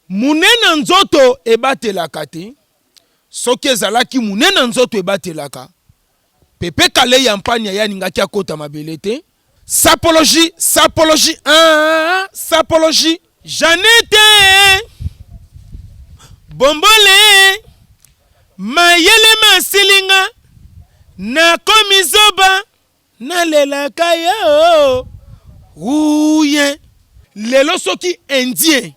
Munena nzoto ebatelaka te. Soki ezalaki munena nzoto ebatelaka. Pepe kale ya mpanya ya ningaki akota mabele te. Sapologie, sapologie, sapologie. Janete, bombole, mayele masilinga, na komisoba, na lelaka yo. Ouye, lelo soki indien,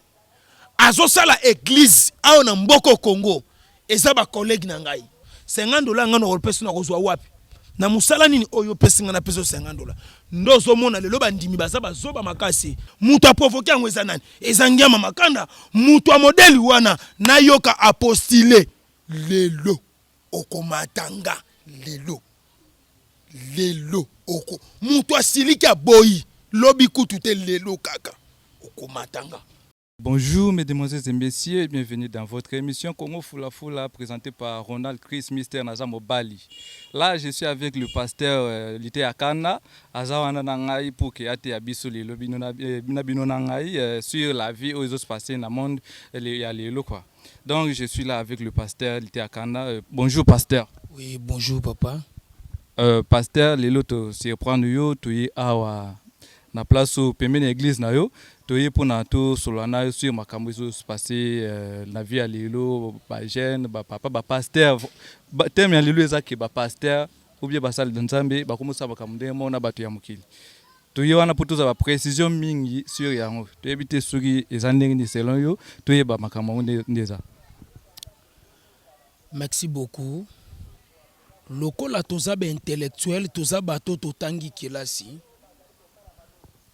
azosala église, ao na mboko Congo, eza ba collègue na ngai. $50 ngano olpesu na kozwa wapi. Na musala nini oyo pesinga na peso $50. Ndozo mona lelo bandimi baza bazoba makasi. Mutu aprovoke yango eza nani? Eza Ngiama Makanda. Mutu a modeli wana na yoka apostile. Lelo okomatanga. Lelo oko. Mutu asiliki aboyi. Lobi kutu te lelo kaka. Okomatanga. Bonjour mesdemoiselles et messieurs et bienvenue dans votre émission Congo Fula Fula présentée par Ronald Chris Mister Nazamo Bali. Là je suis avec le pasteur Lité Akana Azawana Nangai pour que ate abiso le bino nangai sur la vie aux autres passés dans le monde et quoi. Donc je suis là avec le pasteur Lité Akana. Bonjour pasteur. Oui, bonjour papa. Pasteur lelo to se prendre yo to yi awa na place au pemene église na yo. Toye pour nato solana sur makambo zo se passer la vie à lelo ba jeune ba papa ba pasteur thème ya lelo ezaki ba pasteur ou bien ba salle de nzambe ba komosa ba kamunde mona bato ya mukili toye wana putuza ba précision mingi sur yango to ebite soki ezandenge ni selon yo toye ba makambo ndeza. Merci beaucoup. Lokola toza ba intellectuel toza bato totangi kelasi.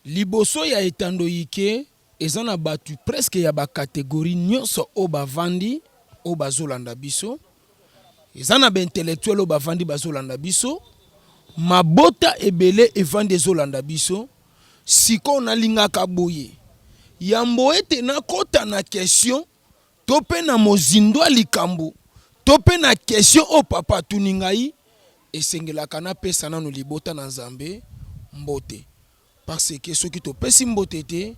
Liboso ya etando yike ezana batu presque ya ba catégorie nyonso o bavandi o bazolanda biso. Ezana ba intellectuel o bavandi bazolanda biso. Mabota ebele evandi ezolanda biso. Siko na lingaka boye. Yambo ete na kota na question tope na mozindwa likambo. Tope na question o papa tuningai esengelaka na pesa nanu libota na Nzambe mbote. Parce que ce qui te pesi mbotete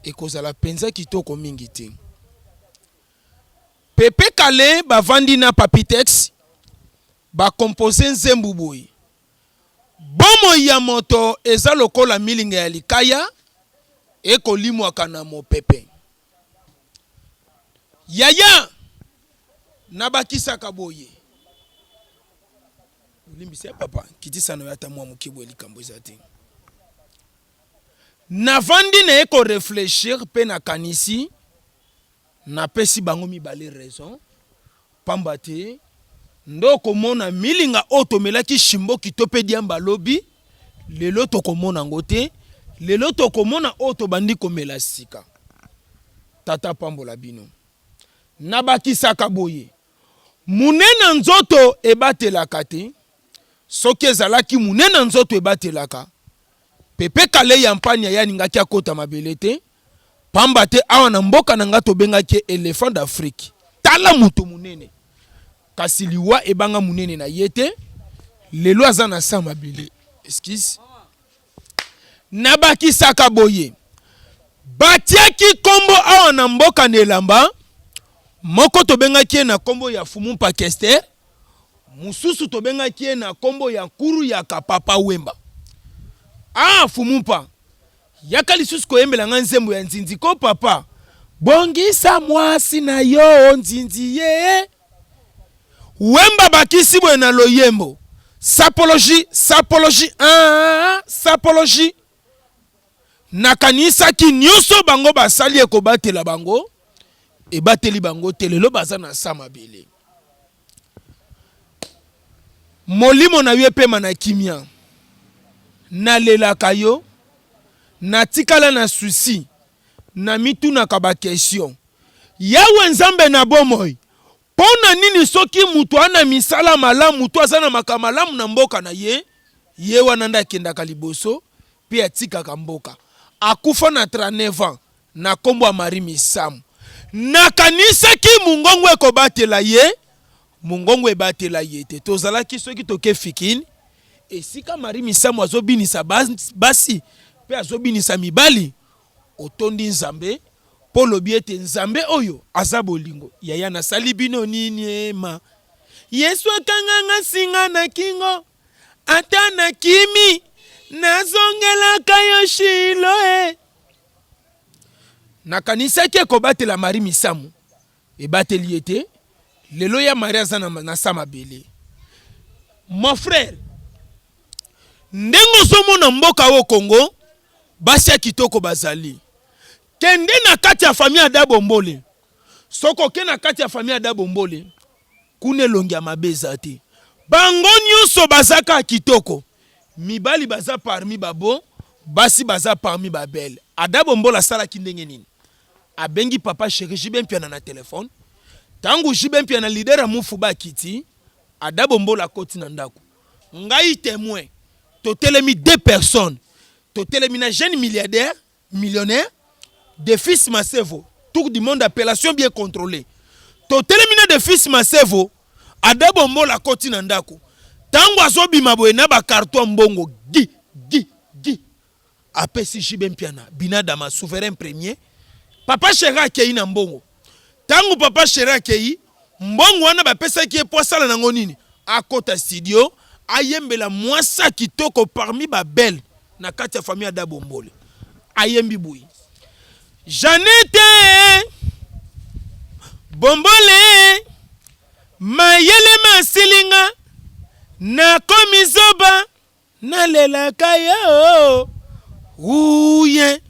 et cause la penza kitoko mingi te. Pepe kale ba vandi na Papitex ba composer nzembu boy. Bomo ya moto eza lokola milinga ya likaya e kolimwa kana mo pepe. Yaya na bakisaka boye. Limbisi papa kitisa no yata mwa mukibwe likambo ezate. Na vandi na eko réfléchir pe na kanisi na pesi bango mibale raison pamba te ndoko mona milinga otomelaki shimboki tope diamba lobi lelo tokomona ngote lelo tokomona oto bandi komela sika tata pambola bino na bakisaka boye munena nzoto ebatelaka te soki ezalaki munena nzoto ebatelaka pepe kale ya mpanya ya ningaki akota mabele te pamba te awa na mboka na nga tobengaki éléphant d'Afrique tala mutu munene kasi liwa ebanga munene na yete lelo aza na sa mabele excuse na bakisaka boye batiaki kombo awa na mboka na elamba moko tobengaki na kombo ya Fumumpa Kester mususu tobengaki na kombo ya Nkuru ya Kapapa Wemba. Fumumpa yakali susu koyembela nga nzembo ya nzinzi ko papa bongisa mwasi na yo nzinzi ye Wemba bakisi bwe na loyembo sapologie sapologie sapologie na kanisa ki nyonso bango basali ekobatela bango ebateli bango telelo baza na sama bele molimo na yo pema na kimia na lelaka yo na tikala na susi na mituna ka ba question yawe Nzambe na bomoi pona nini soki mutu ana misala malamu mutu azana makamalamu na mboka na ye wana nda kendaka liboso pe atika ka mboka akufa na 39 ans na kombo ya Marie Misamu na kanisa ki mungongo ekobatela ye mungongo ebatela ye te tozalaki soki toke fikini esika Marie Misamu azobinisa basi pe azobinisa mibali otondi Nzambe Polo biete nzambe oyo aza bolingo. Yaya na salibino nini ema. Yesu akanganga singa na kingo. Ata na kimi. Nazongela kayo Shiloe. Na kanisa ke kobatela Marie Misamu. Ebateli ete. Lelo ya Maria zana na sama bele. Mon frère. Ndengo somo na mboka wo Congo. Basia kitoko bazali. Kende na kati ya famille Adabombole. Soko ke na kati ya famille Adabombole. Kune longi ya mabeza te. Bango nyonso bazaka kitoko. Mibali baza parmi babo. Basi baza parmi babel. Adabombola sala kindenge nini. Abengi papa chéri jibempiana na telefone. Tangu jibempiana lidera mufu ba kiti. Adabombola koti na ndako. Ngai témoin. Totelemi 2 personnes. Totelemi na jeune milliardaire, millionnaire. De fils Masevo, tour du monde appellation bien contrôlée. Totelemina de fils Masevo, Adabombo la koti nandako. Tango azobi maboena ba carton mbongo gi. Apesi jibempiana, binadama souverain premier. Papa Chera kei na mbongo. Tango papa Chera kei, mbongo wana ba pesa ki poisala na ngonini. Akota studio, ayembela mwasa kitoko parmi ba belle na kati ya famille Adabombole. Ayembi bui. Janete Bombole Mayele masilinga na komisoba na lela kaya ouye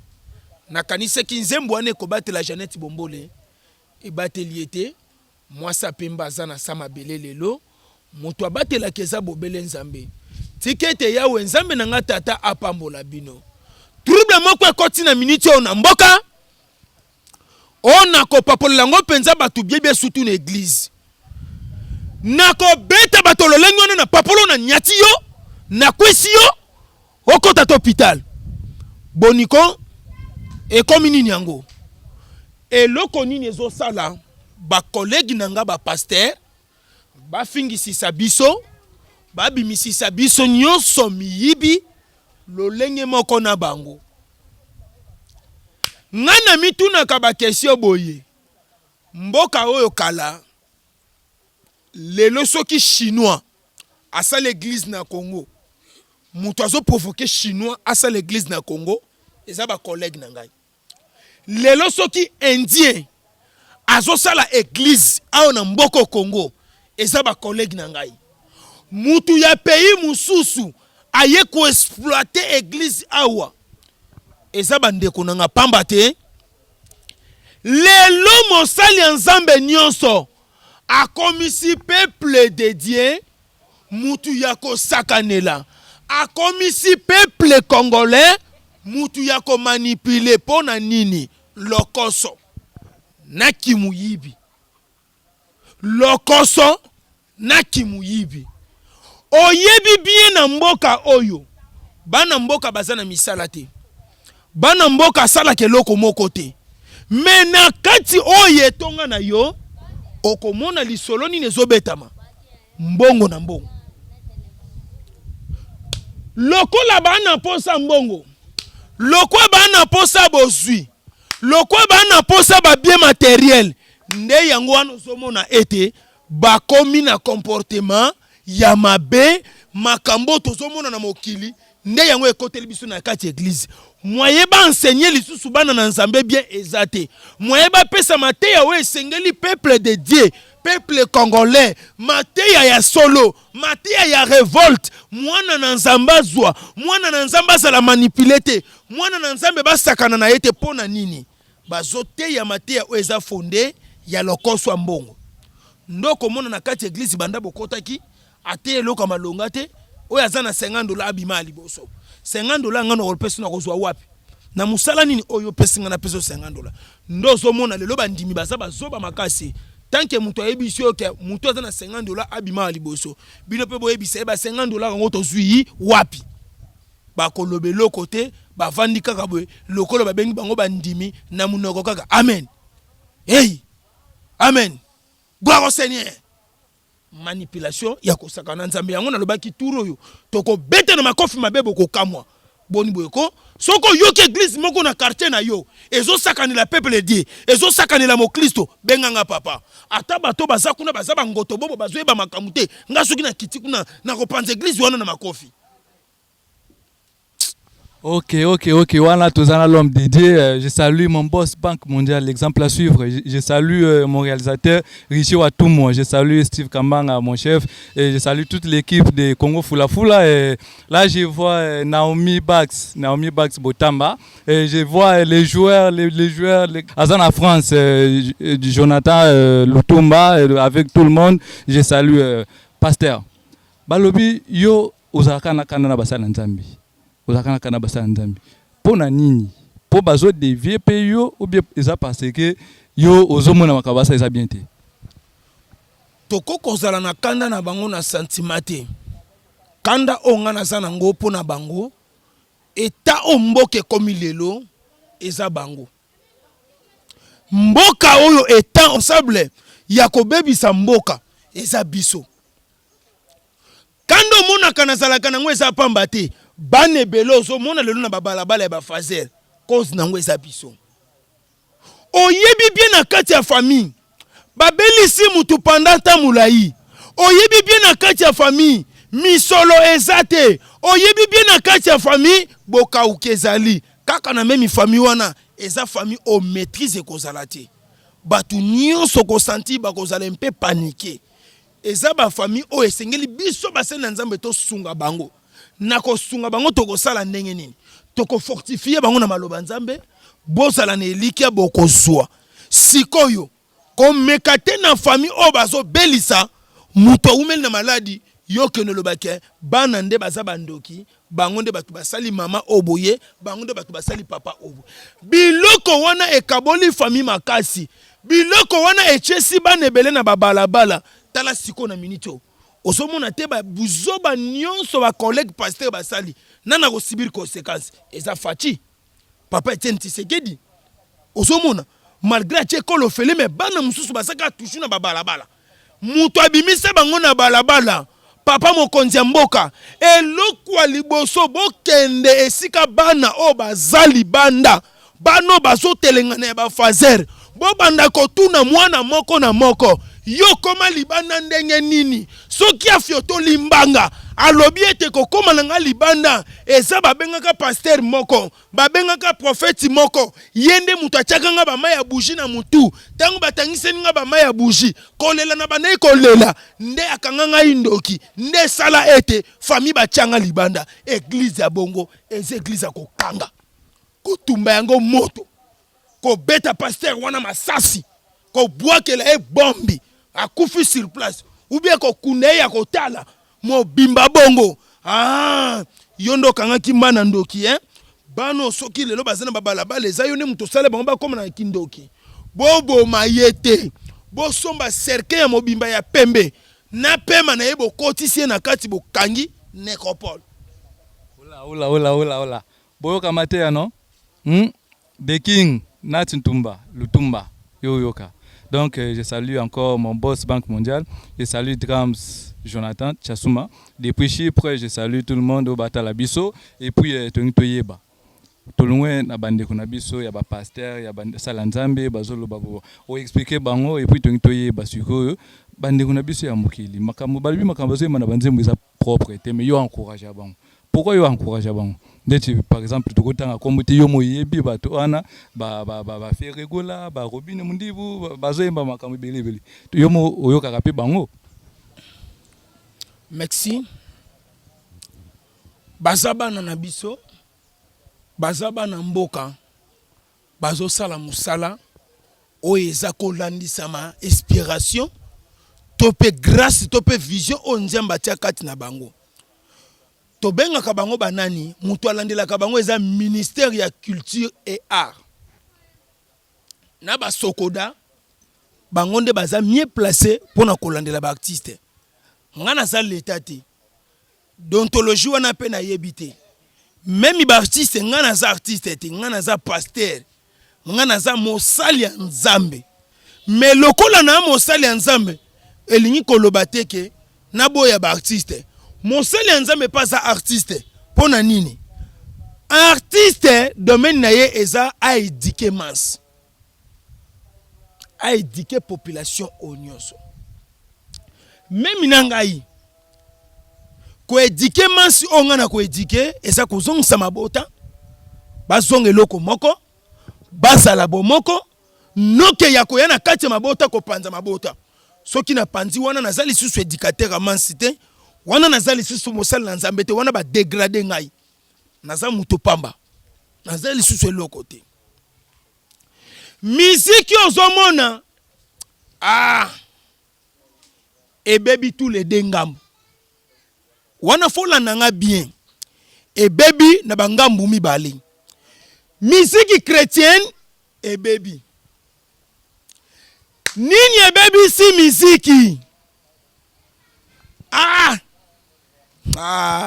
na kanisa kinzembo ane kobatela Janete Bombole ebateli ete mwasa pemba za na sama bele lelo mutu abatela keza bobele nzambe tikete yawe nzambe na nga tata apambola bino trouble moko ekoti na minute oyo na mboka. On a kopapola ngo penza batu biebie surtout na église. Nako beta batolo lengo na papolo na nyati yo, na kwesi yo, okota to hôpital. Boniko e komi nini yango. Eloko nini ezo sala ba collègue nanga ba pasteur ba fingisi biso, ba bimisi biso nyonso miyibi lolenge moko na bango. Ngana mituna kaba kesio boye. Mboka oyo kala. Lelo soki chinois. Asa l'église na Congo. Mutu azo provoquer chinois asa l'église na Congo. Eza ba collègue na ngai. Lelo soki indien. Azo sala église. Ao na mboko Congo. Eza ba collègue na ngai. Mutu ya pays mususu. Aye ko exploiter église awa. Eza bandeko nanga pamba te. Lelo mosali nzambe nyonso akomisi peuple dédié mutu yako sakanela. Akomisi peuple congolais mutu yako manipule pona nini lokoso na kimuyibi. Lokoso na kimuyibi. Oyebi bien na mboka oyo. Bana mboka bazana misala te. Bana mboka sala keloko moko te. Mena kati oye tonga na yo. Okomona lisolo nini ezobetama. Mbongo na mbongo. Lokola bana posa mbongo. Lokwa bana posa bozwi. Lokwa bana posa ba bien matériel. Nde yango wana ozomona ete bakomi na comportement ya mabe makambo tozomona na mokili. Nde yango ekoteli biso na kati église. Moye ba enseigner lisusu bana na nzambe bien ezate. Moye ba pesa mateya we sengeli peuple de Dieu, peuple congolais, mateya ya solo, mateya ya révolte, mwana na nzamba zwa, mwana na nzamba za manipulete, mwana na nzambe basakana na yete pona nini. Bazote ya mateya o eza fondé ya lokoso mbongo. Ndoko mona na kati église banda bokotaki ate eloko malonga te. Oya zana $50 abima liboso. $50 ngano olpesi na kozwa wapi. Na musala nini oyo pesi ngana peso $50. Ndozo mona lelo bandimi baza bazoba makasi. Tanke muto ayebisi oke muto azana $50 abima liboso. Bino pe boyebisa ba $50 ngo tozwi wapi. Ba kolobelo kote ba vandi kaka boye lokolo babengi bango bandimi na munoko kaka. Amen. Hey. Amen. Gloire au Seigneur. Manipulation ya kosakana nzambe yango na lobaki turo yo toko bete na makofi mabebo ko kamwa boni boyeko soko yo ke église moko na quartier na yo ezo sakani la peuple die ezo sakani la mo Kristo benganga papa ata bato baza kuna baza bangoto bobo bazoyeba makambo te nga soki na kiti kuna na kopanza église wana na makofi. Ok. Voilà, tous en l'homme dédié. Je salue mon boss Banque Mondiale, l'exemple à suivre. Je salue mon réalisateur Richie Watumo. Je salue Steve Kambanga, mon chef. Et je salue toute l'équipe de Congo Fula Fula. Et là, je vois Naomi Bax Botamba. Et je vois les joueurs, Azana France, Jonathan Lutumba, avec tout le monde. Je salue Pasteur. Balobi, yo, Ozaka Nakana Basala Nzambi. Ozakana kana basa nzambi pona nini po bazo dévier pe yo ou bien eza parce que yo ozomona makabasa eza bien te toko kozala na kanda na bango na sentimate kanda onga na za nango pona bango eta omboke komi lelo eza bango mboka oyo eta ensemble ya kobebisa mboka eza biso kando mona kana zala kana ngo eza pamba te bane belozo mona lelo na babalabala ya bafazer cause nango eza biso oyebi bien na kati ya famille babelisi mutu pendant temps mulai oyebi bien na kati ya famille misolo ezate oyebi bien na kati ya famille boka ukezali kaka na memi famille wana eza famille o maîtrise kozala te batu nyonso ko senti ba kozala un peu paniqué eza ba famille o esengeli biso basena nzambe to sunga bango nako sunga bango toko sala ndenge nini toko fortifier bango na maloba nzambe bosala na elikia boko zwa sikoyo komekate na famille o bazo belisa muto umeli na maladi yoke no lobake bana nde baza bandoki bango nde batu basali mama oboye bango nde batu basali papa obo biloko wana ekaboli famille makasi biloko wana echesi bana ebele na babalabala tala siko na minito osomona te ba buzoba nyonso ba collègue pasteur basali nana ko subir conséquences eza fachi papa Etienne Tshisekedi osomona malgré che ko lo fele me bana mususu basaka touchu na babalabala muto abimisa bango na balabala papa mokonzi ya mboka elokwa liboso bokende esika bana o bazali banda bano bazotelengana ya bafazer bobanda kotuna mwana moko na moko yo koma libanda ndenge nini soki afioto limbanga alobi ete kokoma na nga libanda eza babengaka pasteur moko babengaka prophète moko yende mutu atiaka nga bama ya bougie na mutu tango batangiseni nga bama ya bougie kolela na banei kolela nde akanga ngai ndoki nde sala ete famille batianga libanda église ya bongo eza église ya kokanga kotumba yango moto kobeta pasteur wana masasi kobwakela bombi akufi sur place ou bien kokune ya kotala mobimba bongo yondo kanga kimana ndoki bano soki lelo bazana babalabala eza yo ne muto sale bango bakoma na kindoki bobo mayete bosomba cercle ya mobimba ya pembe na pema na yebo kotisi na kati bokangi necropole ola boyo kamate ya no The King Natintumba Lutumba yoka. Donc je salue encore mon boss Banque Mondiale, je salue Drams Jonathan Chasuma. Depuis Chypre, je salue tout le monde au Batalabiso et puis Tonitoyeba. Tout le monde na bande kunabiso ya ba pasteur ya bande salanzambe bazolo babo o expliquer bango et puis Tonitoyeba siko bande kunabiso ya mukili makambo balbi makambo zo mana banzembo za propre te mais yo encourager bango. Pourquoi yo encourager bango? Par exemple, tu as commuté yomo yebi bato ana ba faire rigola ba robine mundibu bazoyemba makambo belebele yomo oyoka kape bango. Merci. Bazaba na biso bazaba na mboka bazo sala musala o eza ko landisa ma inspiration tope grâce tope vision o nzamba tia kati na bango. Tobenga kabango banani mutu alandela kabango eza ministère ya culture et art na ba sokoda bango nde baza mieux placé pona kolandela ba artiste ngana za l'état te dontologie wana pe na yebite même ba artiste ngana za artiste te ngana za pasteur ngana za mosali ya nzambe mais lokola na mosali ya nzambe elingi koloba teke na boya ba artiste Mosali nzambe pas artiste pona nini artiste domaine na ye eza a éduquer masse, a éduquer population onyoso. Même nangai ko éduquer masse onga na ko éduquer eza ko zongisa mabota bazonga eloko moko bazala bomoko noke ya koya na kati mabota ko panza mabota soki na panzi wana nazali susu éducateur amansité wana nazali susu mosala na nzambe te wana ba dégrader ngai naza muto pamba nazali susu eloko te. Musique ozomona ebebi tous les dengambu wana fola nanga bien ebebi na bangambu mibale. Musique chrétienne ebebi nini ebebi si musique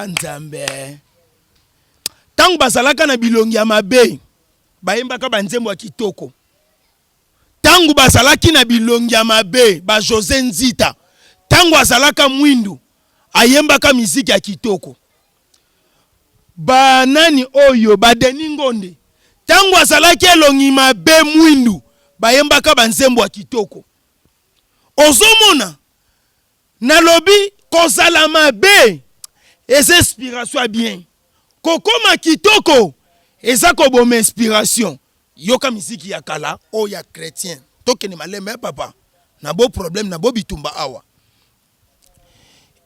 nzambe tangu bazalaka na bilongi ya mabe bayembaka banzembo ya kitoko. Tangu bazalaki na bilongi ya mabe ba José Nzita tangu azalaka mwindu ayembaka miziki ya kitoko. Ba nani oyo ba Denis Ngonde tangu azalaki elongi mabe mwindu bayembaka banzembo ya kitoko. Ozomona nalobi kozala mabe eza inspiration bien kokoma kitoko eza koboma inspiration. Yoka miziki ya kala o ya chrétien tokene maleme papa na bo problème na bo bitumba awa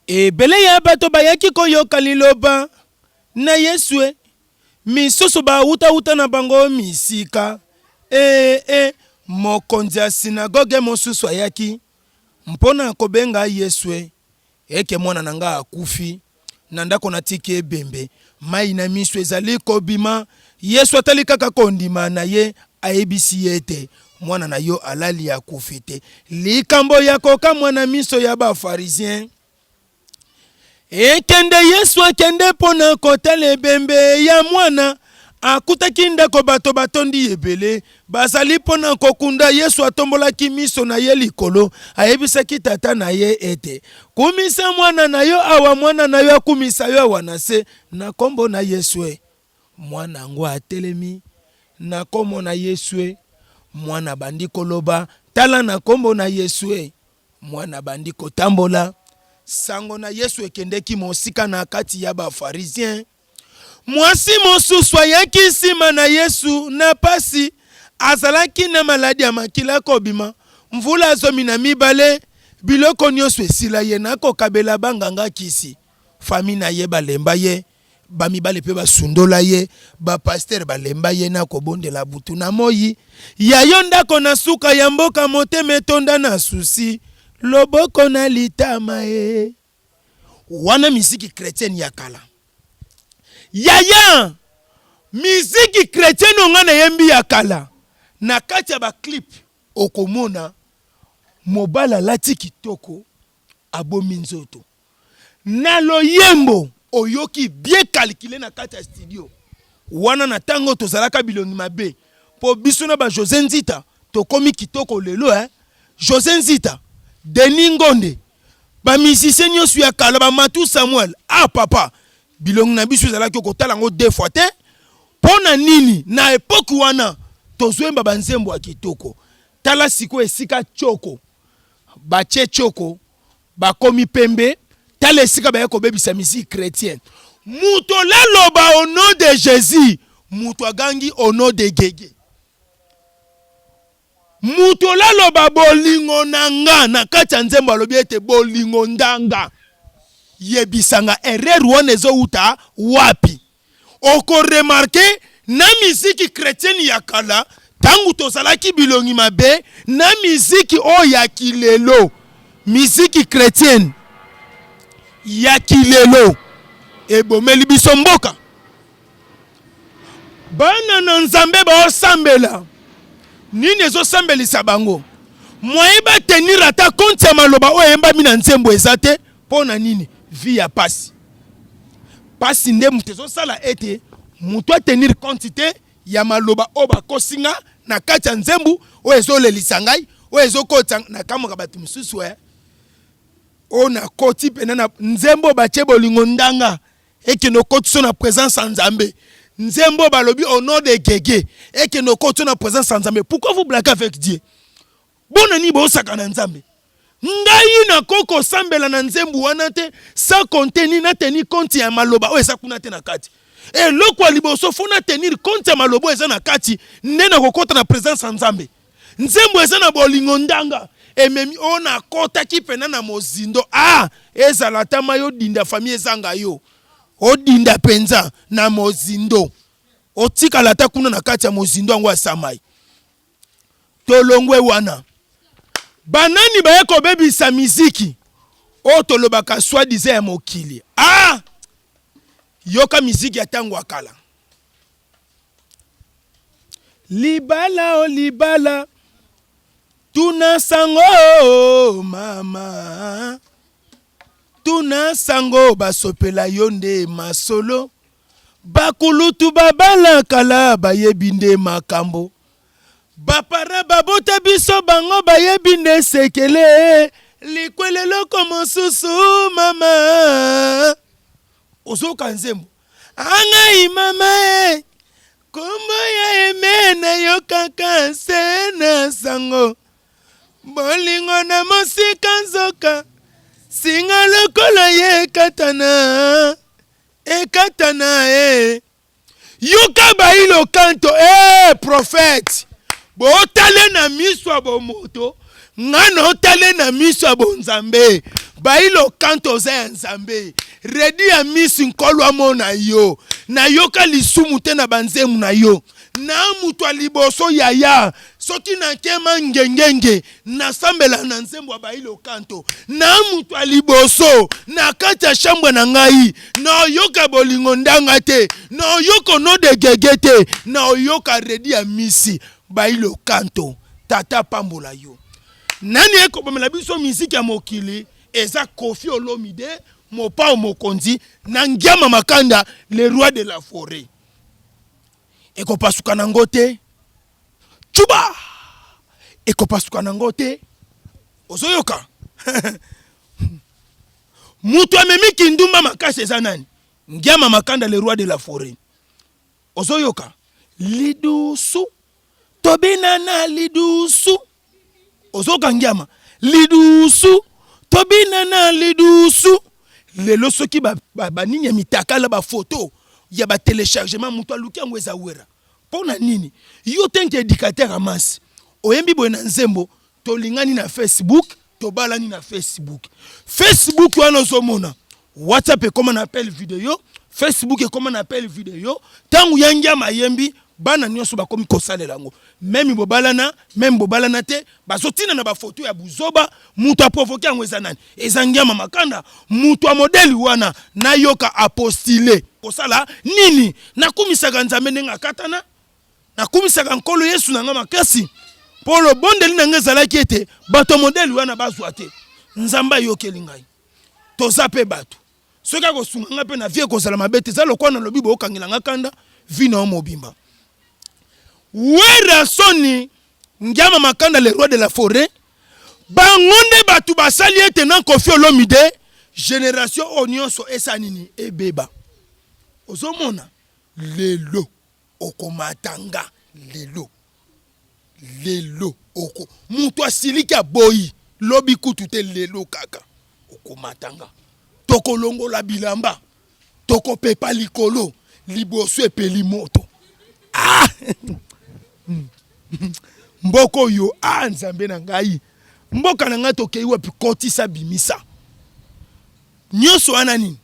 ebele ya bato bayaki koyoka liloba na Yesue misusu ba uta na bango misika mokonzi ya sinagoge mosusu ayaki mpona kobenga Yesue eke mwana nanga akufi na ndako na tiki ebembe mai na miso ezali kobima. Yesu atali kaka kondima na ye ayebisi yete mwana na yo alali akufi te. Likambo ya koka mwana miso ya ba pharisien ekende Yesu akende pona kotala ebembe ya mwana akutaki ndako bato batondi ebele bazali pona kokunda. Yesu atombolaki miso na ye likolo ayebisaki tata na ye ete kumisa mwana na yo awa mwana na yo akumisa yo awa na se na kombo na Yesu. Mwana ngo atelemi na kombo na Yesu mwana bandi koloba tala na kombo na Yesu mwana bandi kotambola. Sango na Yesu ekendeki mosika na kati ya ba pharisien. Mwasi mosusu ayaki nsima na Yesu na pasi azalaki na maladi ya makila kobima mvula azomi na mibale biloko nyonso esila ye na kokabela banganga kisi fami na ye balemba ye bamibale pe basundola ye ba pasteur balemba ye na kobondela butu na moyi ya yo ndako na suka ya mboka motema etonda na susi loboko na litama ye. Wana miziki chrétienne ya kala yaya miziki chrétienne ongana yembi ya kala na kati ya ba clip okomona mobala lati kitoko abomi nzoto na loyembo oyoki bien calculé na kati ya studio wana na tango tozalaka bilongi mabe po biso na ba José Nzita tokomi kitoko lelo José Nzita Denis Ngonde ba musicien nyonso ya kala ba Matu Samuel papa bilongi na biso ezalaki kotala ngo deux fois te pona nini na epoque wana tozwemba banzembo ya kitoko. Tala siko esika choko bache choko bakomi pembe tala esika ba yako bebisa musique chrétienne muto laloba au nom de Jésus muto agangi au nom de Gege muto laloba bolingo nanga na kati ya nzembo alobi ete bolingo ndanga yebisanga erreur wana ezouta wapi. Oko remarqué na miziki chrétienne ya kala tangu tozalaki bilongi mabe na miziki o ya kilelo miziki chrétienne ya kilelo ebomeli biso mboka. Bana na nzambe baosambela nini ezosambelisa bango moyeba tenir ata compte ya maloba oyo eyembami na nzembo eza te pona nini vie ya pasi pasi nde mutu ezosala ete mutu atenir compte te ya maloba oyo bakosinga na kati ya nzembu oyo ezolelisa ngai oyo ezokota na kamoka bato mosusu oyo na koti pena na nzembo batie bolingo ndanga ekende okoti so na présence ya nzambe Nzembo balobi au nom de Gege et que nos côtés na présence en Nzambe. Pourquoi vous blaguez avec Dieu? Bonani bo sakana Nzambe. Ngai na koko sambela na nzembu wana te sa contenu na tenir compte ya maloba o esa kuna te na kati. Et lokwa liboso fona tenir compte ya maloba esa na kati nena kokota na présence en Nzambe. Nzembu esa na bolingo ndanga ememi ona kota ki pena na mozindo eza la tama yo dinda famille ezanga yo. O dinda penza na mozindo. O tika la ta kuna na kati ya mozindo yango asamai. Tolongwe wana. Banani baye ko bebi sa miziki. O tolobaka soi-disant ya mokili. Yoka miziki ya tango akala. Libala o libala. Tuna sango mama. Tuna sango basopela yonde masolo. Bakulutu babala kala bayebinde makambo. Bapara babota biso bango bayebinde sekele. Likwelelo komo susu mama. Ozoka nzembo. Angai mama kombo ya emena yokaka sena sango. Bolingo na mosika nzoka. Singa lokolo ye katana. Katana Yoka bailo kanto prophète. Bo tale na miswa bo moto. Ngano tale na miswa bo nzambe. Bailo kanto za nzambe. Redi ya misi nkolwa mona yo. Na yoka lisumu te na banzemu na yo. Na mutu aliboso yaya. Soki na kema ngengenge. Na sambela na nzembo wa bailo kanto. Na mutu aliboso. Na kata shambwa na ngai. Na yoka bolingo ndanga te. Na yoko no de gegete. Na yoka redi ya misi. Bailo kanto. Tata pambola yo. Nani eko bomela biso miziki ya mokili. Eza Koffi Olomide. Mopa o mokonzi. Nangiama makanda. Le roi de la forêt. Eko pasuka nangote. Chuba! Eko pasuka nangote. Ozoyoka. Mutu amemi kindumba makase za nani. Ngiama makanda le roi de la forêt. Ozoyoka. Lidusu. Tobina na lidusu. Ozoka ngiama. Lidusu. Tobina na lidusu. Lelo soki nini mitakala ba photo. Ya ba téléchargement mutu aluki yango eza wera. Pona nini? Yo tenke éducateur amasi. Oyembi boye na nzembo. Tolingani na Facebook. Tobalani na Facebook. Facebook wana ozomona. WhatsApp est comme on appelle vidéo. Facebook est comme on appelle vidéo. Tangu yangia mayembi. Bana nyonso bakomi kosalela yango. Même bobalana te. Bazotina na ba photo ya buzoba. Mutu a provoqué yango eza nani. Ezangia mamakanda. Mutu a modèle wana. Na yoka apostile. Kosala nini? Nakumisaka nzambe ndenga katana. Nakumisaka nkolo Yesu nanga makasi. Polo bondeli nanga ezalaki ete. Bato modèle wana bazwa te. Nzamba yokeli ngai. Toza pe bato. Soka kosunga nga pe na vie kozala mabete. Za lokwa na lobi bo okangela nga kanda. Vina mobimba. Wera soni ngiama makanda le roi de la forêt. Bangonde batu basali ete nan Koffi Olomide. Génération onionso esanini ebeba. Ozomona lelo okomatanga lelo oko mutu asiliki aboyi lobi kutu te lelo kaka okomatanga tokolongo la bilamba toko pepa likolo liboso epeli moto mboko yo nzambe na ngai mboka na nga tokei wapi kotisa bimisa nyonso wana nini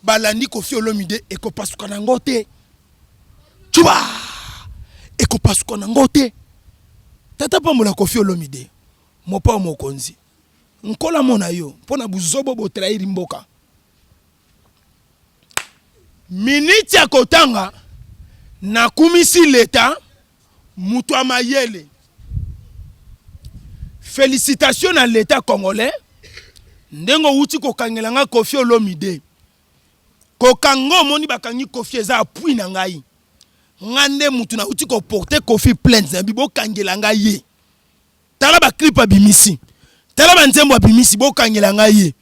balandi Koffi Olomide ekopasuka nango te. Chuba! Ekopasuka nango te. Tata pambola Koffi Olomide. Mopa mokonzi. Nkola mona yo. Pona buzobo bo trahiri mboka. Miniti ya kotanga. Nakumisi leta. Mutu amayele. Félicitations à l'état congolais. Ndengo uti kokangelanga Koffi Olomide. Kokango moni bakangi Koffi eza apui na ngai. Ngande mutu na uti ko porter Koffi plainte na bibo kangela ngai ye. Tala ba clip abimisi. Tala ba nzembo abimisi bo kangela ngai ye.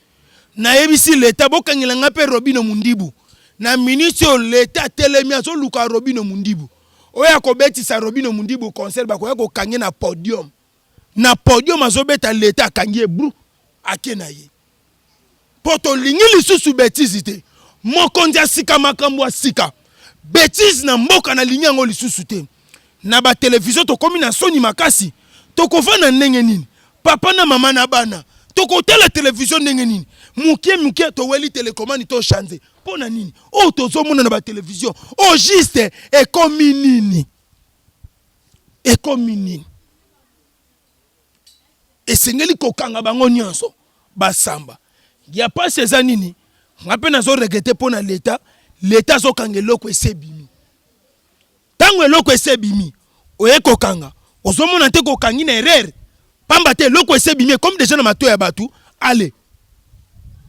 Na yebisi leta bo kangela nga pe Robino Mundibu. na ministre l'État telemi azo luka Robino Mundibu. Oya ko betisa Robino Mundibu concert ba ko ya ko kange na podium. Na podium azo beta l'État kange bru akena ye. Poto lingi lisusu bêtise te. Mokonzi asika makambo asika. Bêtise na mboka na lingi yango lisusu te. Na ba télévision to komi na soni makasi. To kovana ndenge nini? Papa na mama na bana. To kotela télévision ndenge nini? Muke to weli télécommande to chanze. Pona nini? O to zo mona na ba télévision. O juste e komi nini? E komi nini? E sengeli kokanga bango nyonso basamba. Ya pas ces anini. Ngape na zo regretter pona l'état zo kanga eloko esebimi. Tango eloko esebimi, oye kokanga. Ozomona te kokangi na erreur. Pamba te eloko esebimi comme déjà na mato ya batu, allez.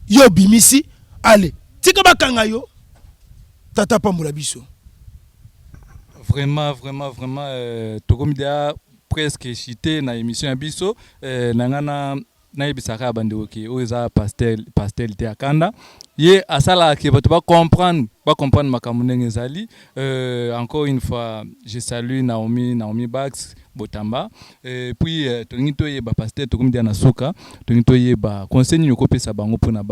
Yo bimisi, allez. Tika bakanga yo. Tata pambola biso. Vraiment, tokomidea presque chité na émission ya biso, nangana na yebisaka bandeko ki oza pastel te akanda ye asala ki bato ba comprendre makambo ndenge ezali. Encore une fois je salue Naomi Bax Botamba, puis tolingi toyeba pastel tokomidia na suka tolingi toyeba conseil nini okopesa bango mpona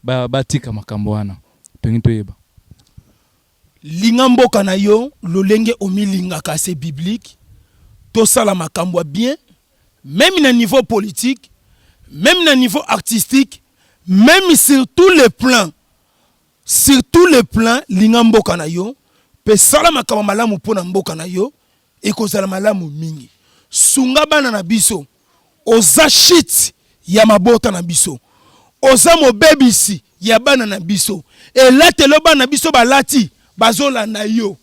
batika makambo wana tolingi toyeba linga mboka na yo lolenge omilingaka c'est biblique to sala makambo bien même na niveau politique, même na niveau artistique, même sur tous les plans, linga mboka na yo pe sala makambo malamu pona mboka na yo e kozala malamu mingi. Sunga bana na biso oza shit ya mabota na biso, oza mobebisi ya bana na biso, elatelo bana na biso balati bazola na yo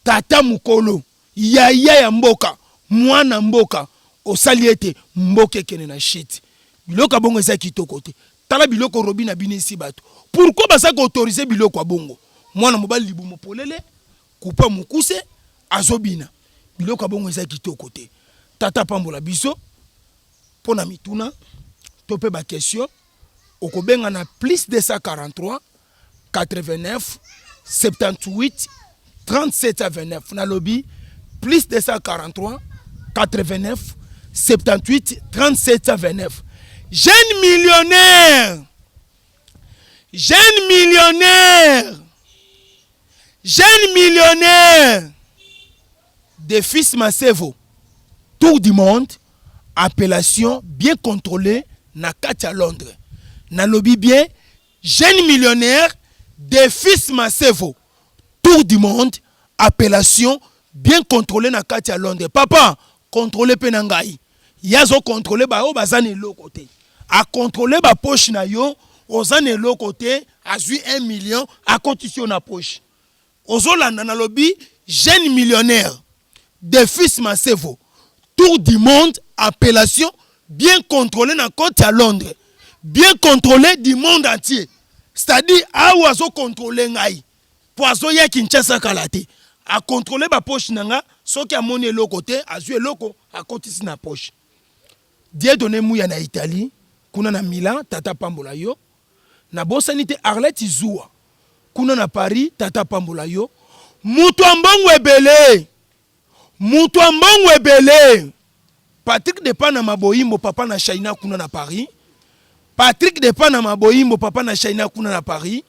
tata mukolo ya mboka mwana mboka osali ete mboka ekene na shit. Biloko bongo eza kitoko te. Tala biloko robi na binisi bato. Pourquoi basa ko autoriser biloko bongo? Mwana mobali libu mopolele kupa mukuse azobina. Biloko bongo eza kitoko te. Tata pambola biso pona mituna tope ba question okobenga na plus 243 89 78 37 à 29 na lobby plus 243 89 78 37 à 29. Jeune millionnaire, de fils Masevo, tour du monde, appellation bien contrôlée na Katia Londres. Na lobby bien, jeune millionnaire de fils Masevo, tour du monde, appellation bien contrôlée na Katia Londres. Papa, contrôlez penangai. Yazo contrôler ba o bazane lokote. A contrôler ba poche na yo, ozane lokote, azui 1 million, a condition na poche. Ozolanda na lobby, jeune millionnaire, de fils Masevo, tour du monde, appellation, bien contrôlé na côte à Londres, bien contrôlé du monde entier. C'est-à-dire, a oazo contrôlé ngai, poazo ya Kinshasa kalate, a contrôler ba poche nanga, soki a moni lokote, azui loko, a condition na poche. Dieu donné mouya na Italie, kuna na Milan, tata pambola yo. Na bosanite Arlette Zoua, kuna na Paris, tata pambola yo. Mutu ambongo ebele. Patrick Depa na maboyimbo papa na China kuna na Paris. Patrick Depa na maboyimbo papa na China kuna na Paris.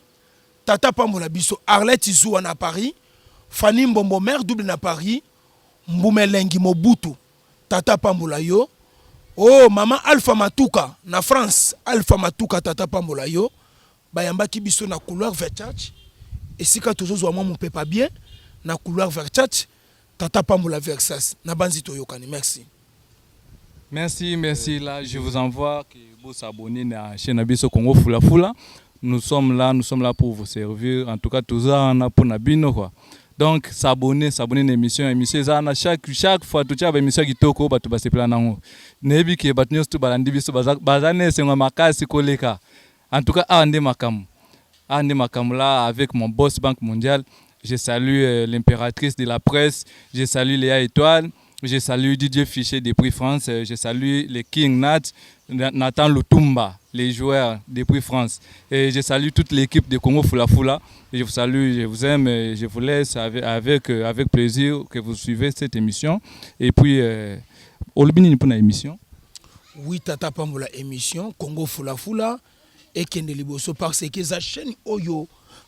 Tata pambola biso Arlette Zoua na Paris. Fanny Mbombo mère double na Paris. Mbumelengi Mobutu, tata pambola yo. Oh, maman Alpha Matuka, na France, Alpha Matuka, tata pambola yo. Bayamba kibiso na couloir Versace. Et si ka tozo zwa mon pas bien, na couloir Versace, tata pambola Versace. Na banzi toyokani, merci. Merci. Là, je vous envoie que vous s'abonnez à la chaîne Abisso Congo Fula. Nous sommes là pour vous servir. En tout cas, tout ça, on a pour Nabino, quoi. Donc s'abonner à l'émission zana chaque fois tu as émission kitoko batu basepela nango nebi ke batu nyosto balandi biso bazane sengo makasi koleka. En tout cas ande makam là avec mon boss Banque Mondiale. Je salue l'impératrice de la presse, je salue Léa Étoile, je salue Didier Fiché des Prix France, je salue les King Nat, Nathan Lutumba, les joueurs depuis France. Et je salue toute l'équipe de Congo Fula Fula. Je vous salue, je vous aime, et je vous laisse avec plaisir que vous suivez cette émission. Et puis, Olbini pour émission. Oui, tata pambola émission Congo Fula Fula et Kende Liboso parce que za chaîne Oyo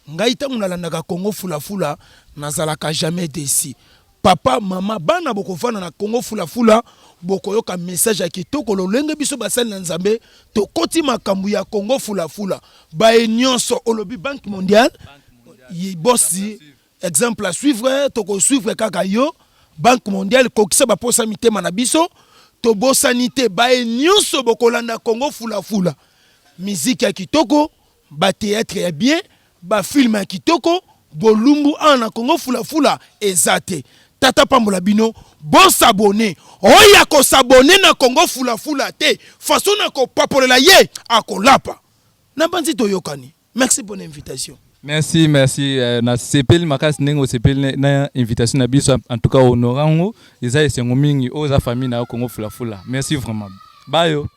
ngaita munalandaka Congo Fula Fula nazalaka jamais déçu. Papa, maman, bana bokofana na Congo Fula Fula bokoyoka message ya kitoko lolenge biso basali na Nzambe to koti makambu ya Congo Fula Fula ba nyonso olobi Banque Mondiale yi bossi exemple à suivre to ko suivre kaka yo Banque Mondiale kokisa ba posa mitema na biso to bosanité ba nyonso bokolanda Congo Fula Fula musique ya kitoko ba théâtre ya bien ba film ya kitoko bolumbu ana Congo Fula Fula ezate tata pambola bino bon s'abonner oya ko s'abonner na Congo Fula Fula te façon na ko papolela ye akolapa na banzi to yokani. Merci pour l'invitation. Merci na sepel makas nengo sepel na invitation na biso en tout cas honorango eza esengo mingi oza famille na Congo Fula Fula. Merci vraiment. Bye yo.